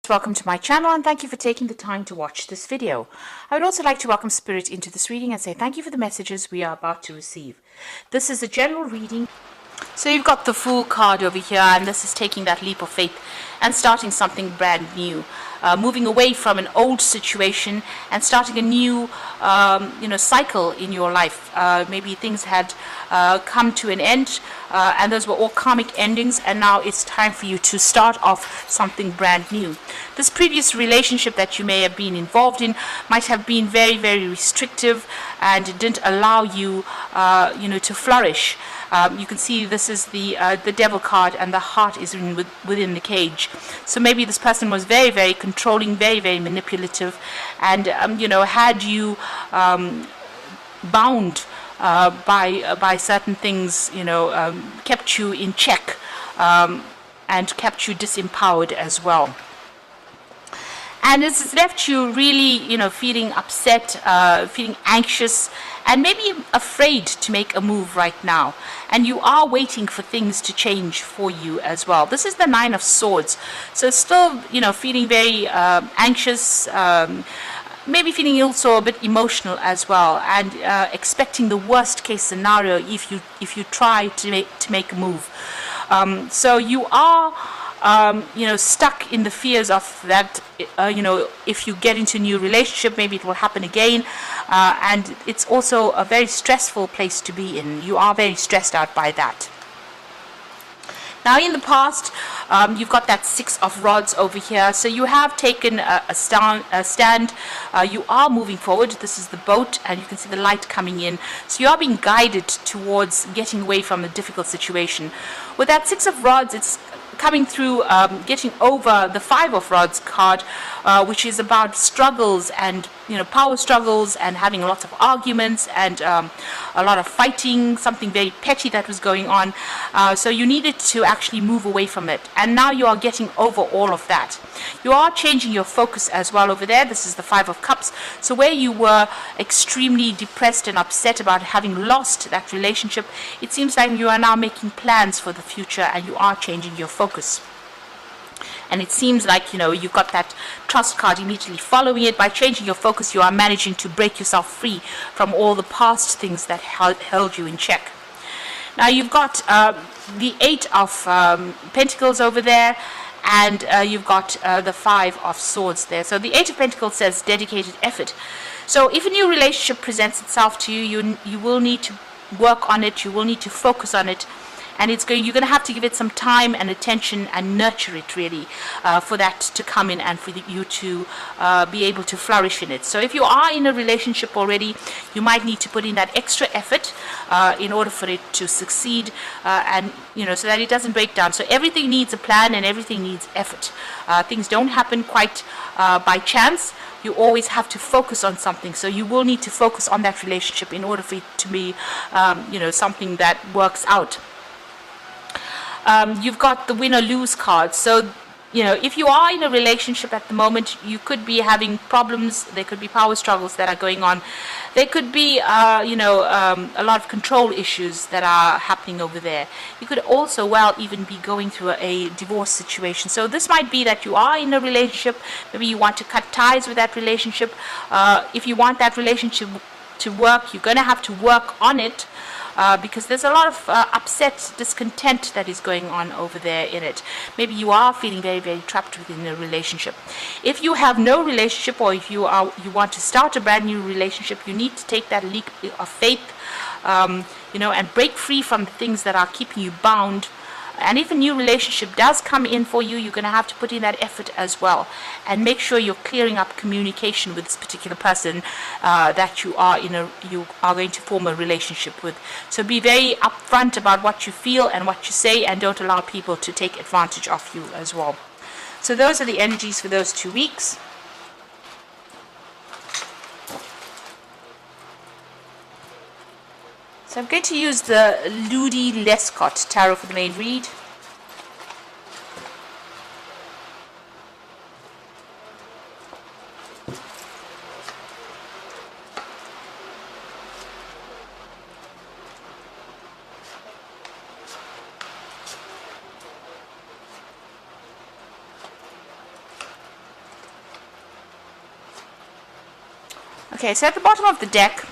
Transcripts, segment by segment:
welcome to my channel and thank you for taking the time to watch this video. I would also like to welcome Spirit into this reading and say thank you for the messages we are about to receive. This is a general reading. So you've got the Fool card over here, and this is taking that leap of faith and starting something brand new, moving away from an old situation and starting a new cycle in your life. Maybe things had come to an end and those were all karmic endings, and now it's time for you to start off something brand new. This previous relationship that you may have been involved in might have been very, very restrictive and it didn't allow you to flourish. You can see this is the devil card, and the heart is within the cage. So maybe this person was very, very controlling, very, very manipulative, and had you bound by certain things, kept you in check and kept you disempowered as well. And it's left you really, feeling upset, feeling anxious, and maybe afraid to make a move right now. And you are waiting for things to change for you as well. This is the Nine of Swords. So still, feeling very anxious, maybe feeling also a bit emotional as well, and expecting the worst case scenario if you try to make a move. So you are stuck in the fears of that, if you get into a new relationship, maybe it will happen again. And it's also a very stressful place to be in. You are very stressed out by that. Now, in the past, you've got that Six of Rods over here. So you have taken a stand. You are moving forward. This is the boat, and you can see the light coming in. So you are being guided towards getting away from a difficult situation. With that Six of Rods, it's coming through, getting over the Five of Rods card, which is about struggles and power struggles and having lots of arguments and a lot of fighting, something very petty that was going on. So you needed to actually move away from it, and now you are getting over all of that. You are changing your focus as well over there. This is the Five of Cups. So where you were extremely depressed and upset about having lost that relationship, it seems like you are now making plans for the future and you are changing your focus. And it seems like, you've got that Trust card immediately following it. By changing your focus, you are managing to break yourself free from all the past things that held you in check. Now, you've got the Eight of Pentacles over there, and you've got the Five of Swords there. So the Eight of Pentacles says dedicated effort. So if a new relationship presents itself to you, you will need to work on it. You will need to focus on it. And you're going to have to give it some time and attention and nurture it really for that to come in and for you to be able to flourish in it. So if you are in a relationship already, you might need to put in that extra effort in order for it to succeed, and so that it doesn't break down. So everything needs a plan and everything needs effort. Things don't happen quite by chance. You always have to focus on something. So you will need to focus on that relationship in order for it to be something that works out. You've got the Win or Lose card. So, if you are in a relationship at the moment, you could be having problems. There could be power struggles that are going on. There could be, a lot of control issues that are happening over there. You could also, even be going through a divorce situation. So this might be that you are in a relationship. Maybe you want to cut ties with that relationship. If you want that relationship to work, you're going to have to work on it. Because there's a lot of upset, discontent that is going on over there in it. Maybe you are feeling very, very trapped within a relationship. If you have no relationship, or if you want to start a brand new relationship, you need to take that leap of faith, and break free from the things that are keeping you bound. And if a new relationship does come in for you, you're going to have to put in that effort as well. And make sure you're clearing up communication with this particular person that you are going to form a relationship with. So be very upfront about what you feel and what you say, and don't allow people to take advantage of you as well. So those are the energies for those 2 weeks. So I'm going to use the Ludi Lescott Tarot for the main read. Okay, so at the bottom of the deck,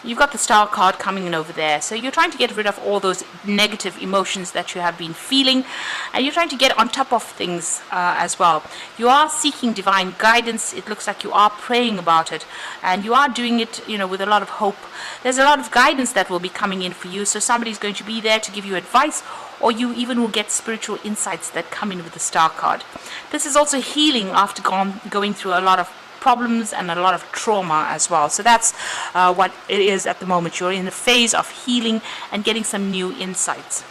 you've got the Star card coming in over there. So you're trying to get rid of all those negative emotions that you have been feeling, and you're trying to get on top of things as well. You are seeking divine guidance. It looks like you are praying about it, and you are doing it, with a lot of hope. There's a lot of guidance that will be coming in for you. So somebody's going to be there to give you advice, or you even will get spiritual insights that come in with the Star card. This is also healing after going through a lot of problems and a lot of trauma as well. So that's what it is at the moment. You're in a phase of healing and getting some new insights.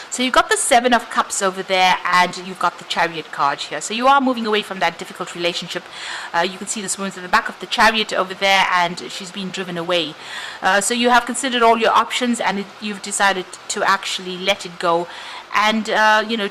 So you've got the Seven of Cups over there, and you've got the Chariot card here. So you are moving away from that difficult relationship. You can see this woman's at the back of the Chariot over there, and she's being driven away. So you have considered all your options, and you've decided to actually let it go and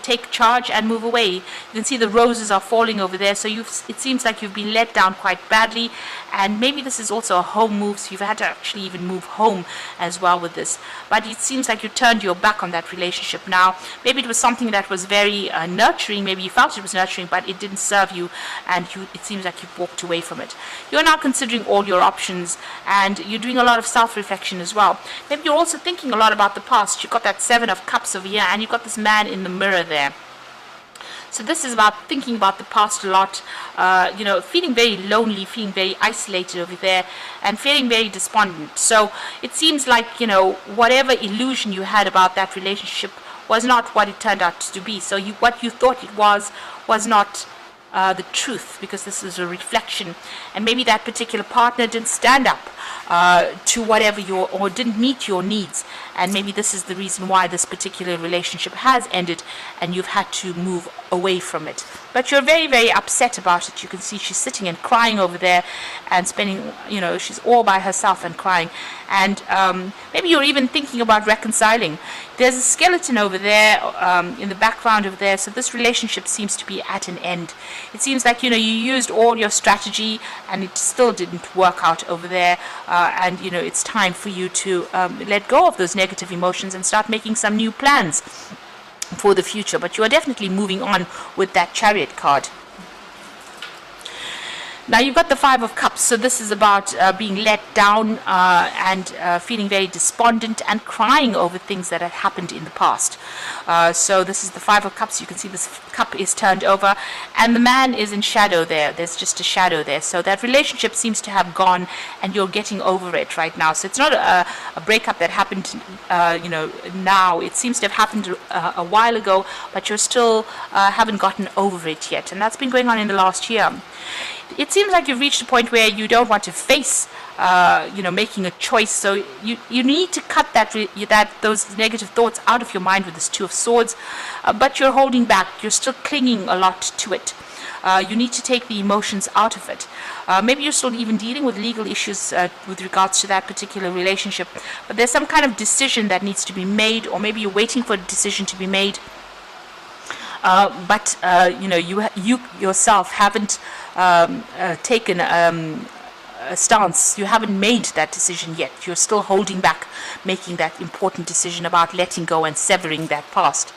take charge and move away. You can see the roses are falling over there, so it seems like you've been let down quite badly, and maybe this is also a home move, so you've had to actually even move home as well with this. But it seems like you turned your back on that relationship now. Maybe it was something that was very nurturing, maybe you felt it was nurturing, but it didn't serve you, and it seems like you've walked away from it. You're now considering all your options, and you're doing a lot of self-reflection as well. Maybe you're also thinking a lot about the past. You've got that Seven of Cups over here, and you've got this man in the mirror there. So this is about thinking about the past a lot, feeling very lonely, feeling very isolated over there, and feeling very despondent. So it seems like, whatever illusion you had about that relationship was not what it turned out to be. So what you thought it was not the truth, because this is a reflection, and maybe that particular partner didn't stand up to whatever or didn't meet your needs, and maybe this is the reason why this particular relationship has ended and you've had to move away from it. But you're very, very upset about it. You can see she's sitting and crying over there and spending, she's all by herself and crying, and maybe you're even thinking about reconciling. There's a skeleton over there in the background over there, so this relationship seems to be at an end. It seems like you used all your strategy and it still didn't work out over there, and it's time for you to let go of those negative emotions and start making some new plans for the future. But you are definitely moving on with that Chariot card. Now you've got the Five of Cups, so this is about being let down and feeling very despondent and crying over things that have happened in the past. So this is the Five of Cups. You can see this cup is turned over, and the man is in shadow there. There's just a shadow there. So that relationship seems to have gone, and you're getting over it right now. So it's not a breakup that happened, now. It seems to have happened a while ago, but you're still haven't gotten over it yet, and that's been going on in the last year. It seems like you've reached a point where you don't want to face, making a choice. So you need to cut those negative thoughts out of your mind with this Two of Swords, but you're holding back. You're still clinging a lot to it. You need to take the emotions out of it. Maybe you're still even dealing with legal issues with regards to that particular relationship, but there's some kind of decision that needs to be made, or maybe you're waiting for a decision to be made. But you yourself haven't taken a stance. You haven't made that decision yet. You're still holding back making that important decision about letting go and severing that past.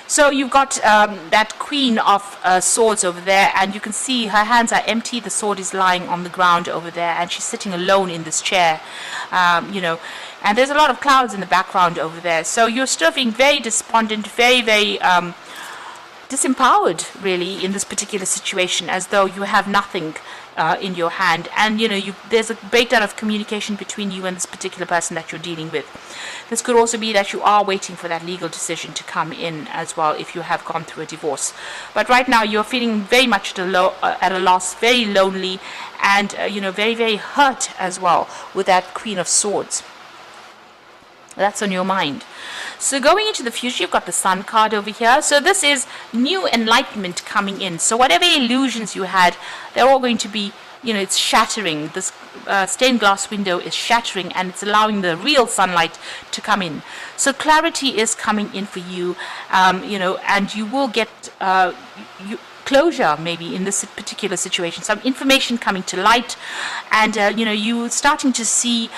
So you've got that Queen of Swords over there, and you can see her hands are empty. The sword is lying on the ground over there, and she's sitting alone in this chair, and there's a lot of clouds in the background over there. So you're still feeling very despondent, very, very disempowered, really, in this particular situation, as though you have nothing in your hand, and there's a breakdown of communication between you and this particular person that you're dealing with. This could also be that you are waiting for that legal decision to come in as well, if you have gone through a divorce. But right now you're feeling very much at a loss, very lonely, and very, very hurt as well with that Queen of Swords. That's on your mind. So going into the future, you've got the Sun card over here. So this is new enlightenment coming in. So whatever illusions you had, they're all going to be, it's shattering. This stained glass window is shattering, and it's allowing the real sunlight to come in. So clarity is coming in for you, and you will get, closure maybe in this particular situation, some information coming to light, and you starting to see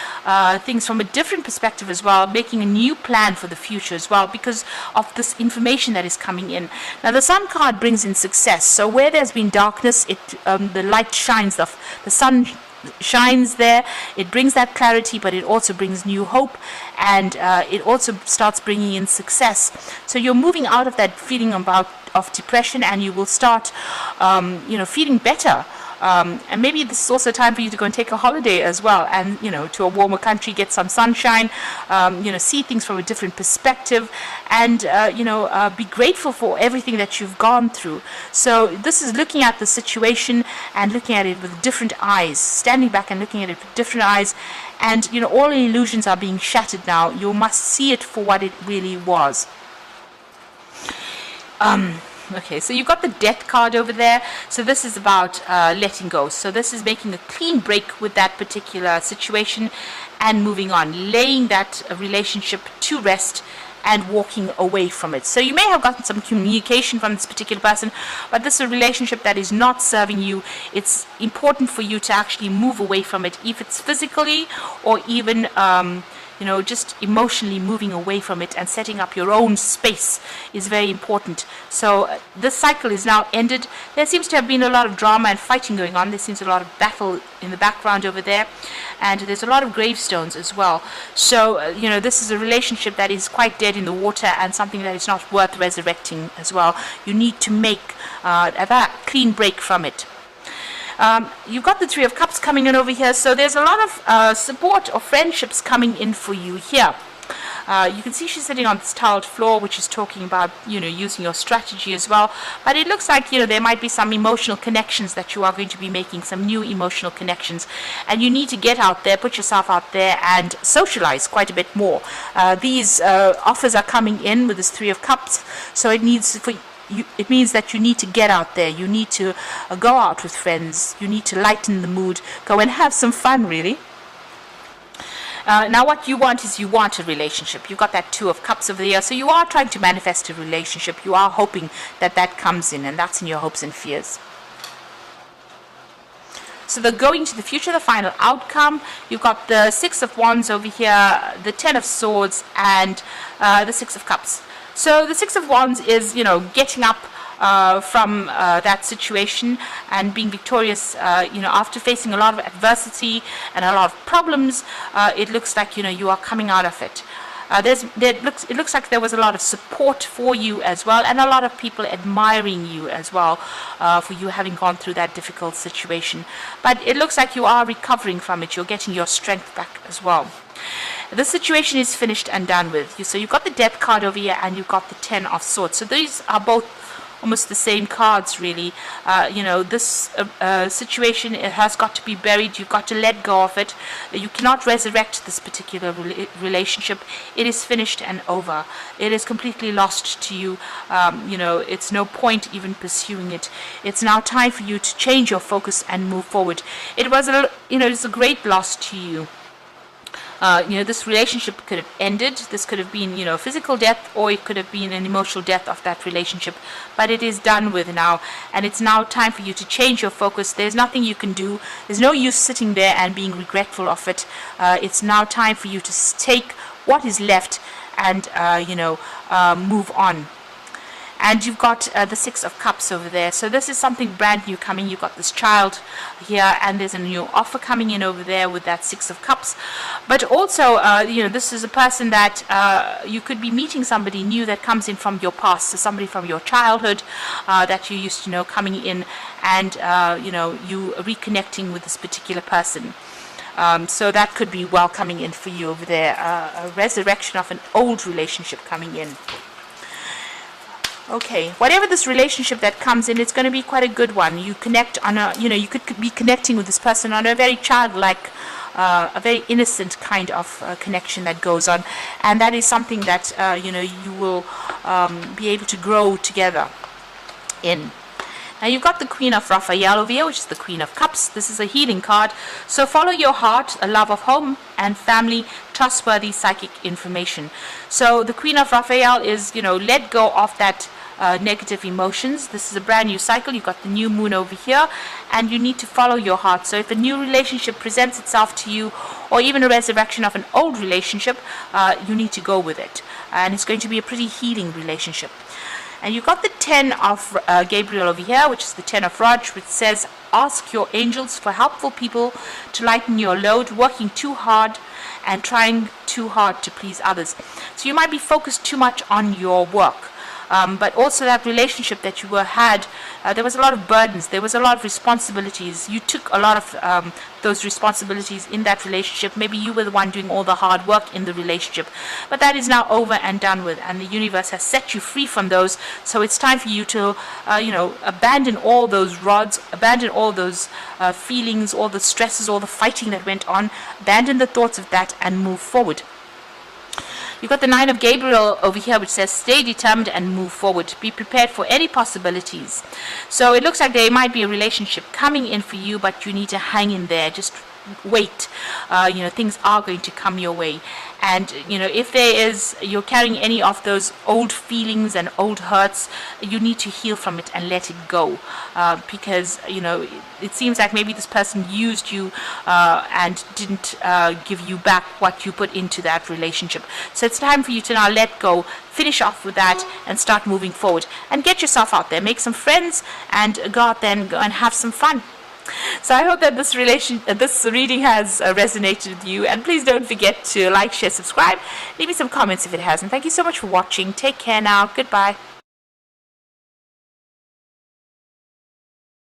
things from a different perspective as well, making a new plan for the future as well because of this information that is coming in. Now the Sun card brings in success, so where there's been darkness, the light shines, the sun shines there. It brings that clarity, but it also brings new hope, and it also starts bringing in success. So you're moving out of that feeling of depression, and you will start feeling better. And maybe this is also time for you to go and take a holiday as well, and to a warmer country, get some sunshine, see things from a different perspective, and be grateful for everything that you've gone through. So this is looking at the situation and looking at it with different eyes, standing back and looking at it with different eyes, and all illusions are being shattered now. You must see it for what it really was. Okay, so you've got the Death card over there. So this is about letting go. So this is making a clean break with that particular situation and moving on, laying that relationship to rest and walking away from it. So you may have gotten some communication from this particular person, but this is a relationship that is not serving you. It's important for you to actually move away from it, if it's physically or even just emotionally moving away from it and setting up your own space is very important. So this cycle is now ended. There seems to have been a lot of drama and fighting going on. There seems a lot of battle in the background over there, and there's a lot of gravestones as well. So this is a relationship that is quite dead in the water and something that is not worth resurrecting as well. You need to make a clean break from it. You've got the Three of Cups coming in over here, so there's a lot of support or friendships coming in for you here. You can see she's sitting on this tiled floor, which is talking about using your strategy as well, but it looks like there might be some emotional connections that you are going to be making, some new emotional connections, and you need to get out there, put yourself out there and socialize quite a bit more. These offers are coming in with this Three of Cups, so it means that you need to get out there. You need to go out with friends. You need to lighten the mood. Go and have some fun, really. Now what you want is a relationship. You've got that Two of Cups over there. So you are trying to manifest a relationship. You are hoping that comes in, and that's in your hopes and fears. So the going to the future, the final outcome, you've got the Six of Wands over here, the Ten of Swords, and the Six of Cups. So the Six of Wands is, getting up from that situation and being victorious, after facing a lot of adversity and a lot of problems. It looks like, you are coming out of it. It looks like there was a lot of support for you as well, and a lot of people admiring you as well for you having gone through that difficult situation. But it looks like you are recovering from it. You're getting your strength back as well. The situation is finished and done with. So you've got the Death card over here, and you've got the Ten of Swords. So these are both almost the same cards, really. This situation, it has got to be buried. You've got to let go of it. You cannot resurrect this particular relationship. It is finished and over. It is completely lost to you. It's no point even pursuing it. It's now time for you to change your focus and move forward. It was it's a great loss to you. This relationship could have ended. This could have been, physical death, or it could have been an emotional death of that relationship. But it is done with now, and it's now time for you to change your focus. There's nothing you can do. There's no use sitting there and being regretful of it. It's now time for you to take what is left and, move on. And you've got the Six of Cups over there. So this is something brand new coming. You've got this child here, and there's a new offer coming in over there with that Six of Cups. But also, this is a person that you could be meeting somebody new that comes in from your past. So somebody from your childhood that you used to know coming in, and, you reconnecting with this particular person. So that could be well coming in for you over there. A resurrection of an old relationship coming in. Okay, whatever this relationship that comes in, it's going to be quite a good one. You connect on you could be connecting with this person on a very childlike, a very innocent kind of connection that goes on, and that is something that you will be able to grow together in. Now you've got the Queen of Raphael over here, which is the Queen of Cups. This is a healing card. So follow your heart, a love of home and family, trustworthy psychic information. So the Queen of Raphael is, let go of that negative emotions. This is a brand new cycle. You've got the new moon over here, and you need to follow your heart. So if a new relationship presents itself to you, or even a resurrection of an old relationship, you need to go with it. And it's going to be a pretty healing relationship. And you've got the 10 of Gabriel over here, which is the 10 of Raj, which says, ask your angels for helpful people to lighten your load, working too hard and trying too hard to please others. So you might be focused too much on your work. But also that relationship that you had, there was a lot of burdens, there was a lot of responsibilities. You took a lot of those responsibilities in that relationship. Maybe you were the one doing all the hard work in the relationship. But that is now over and done with, and the universe has set you free from those. So it's time for you to, abandon all those rods, abandon all those feelings, all the stresses, all the fighting that went on, abandon the thoughts of that and move forward. You've got the 9 of Gabriel over here, which says, stay determined and move forward. Be prepared for any possibilities. So it looks like there might be a relationship coming in for you, but you need to hang in there. Just wait. Things are going to come your way. And, if you're carrying any of those old feelings and old hurts, you need to heal from it and let it go. Because, it seems like maybe this person used you and didn't give you back what you put into that relationship. So it's time for you to now let go, finish off with that, and start moving forward. And get yourself out there, make some friends, and go out there and go and have some fun. So I hope that this reading has resonated with you, and please don't forget to like, share, subscribe, leave me some comments if it hasn't. Thank you so much for watching. Take care now. Goodbye.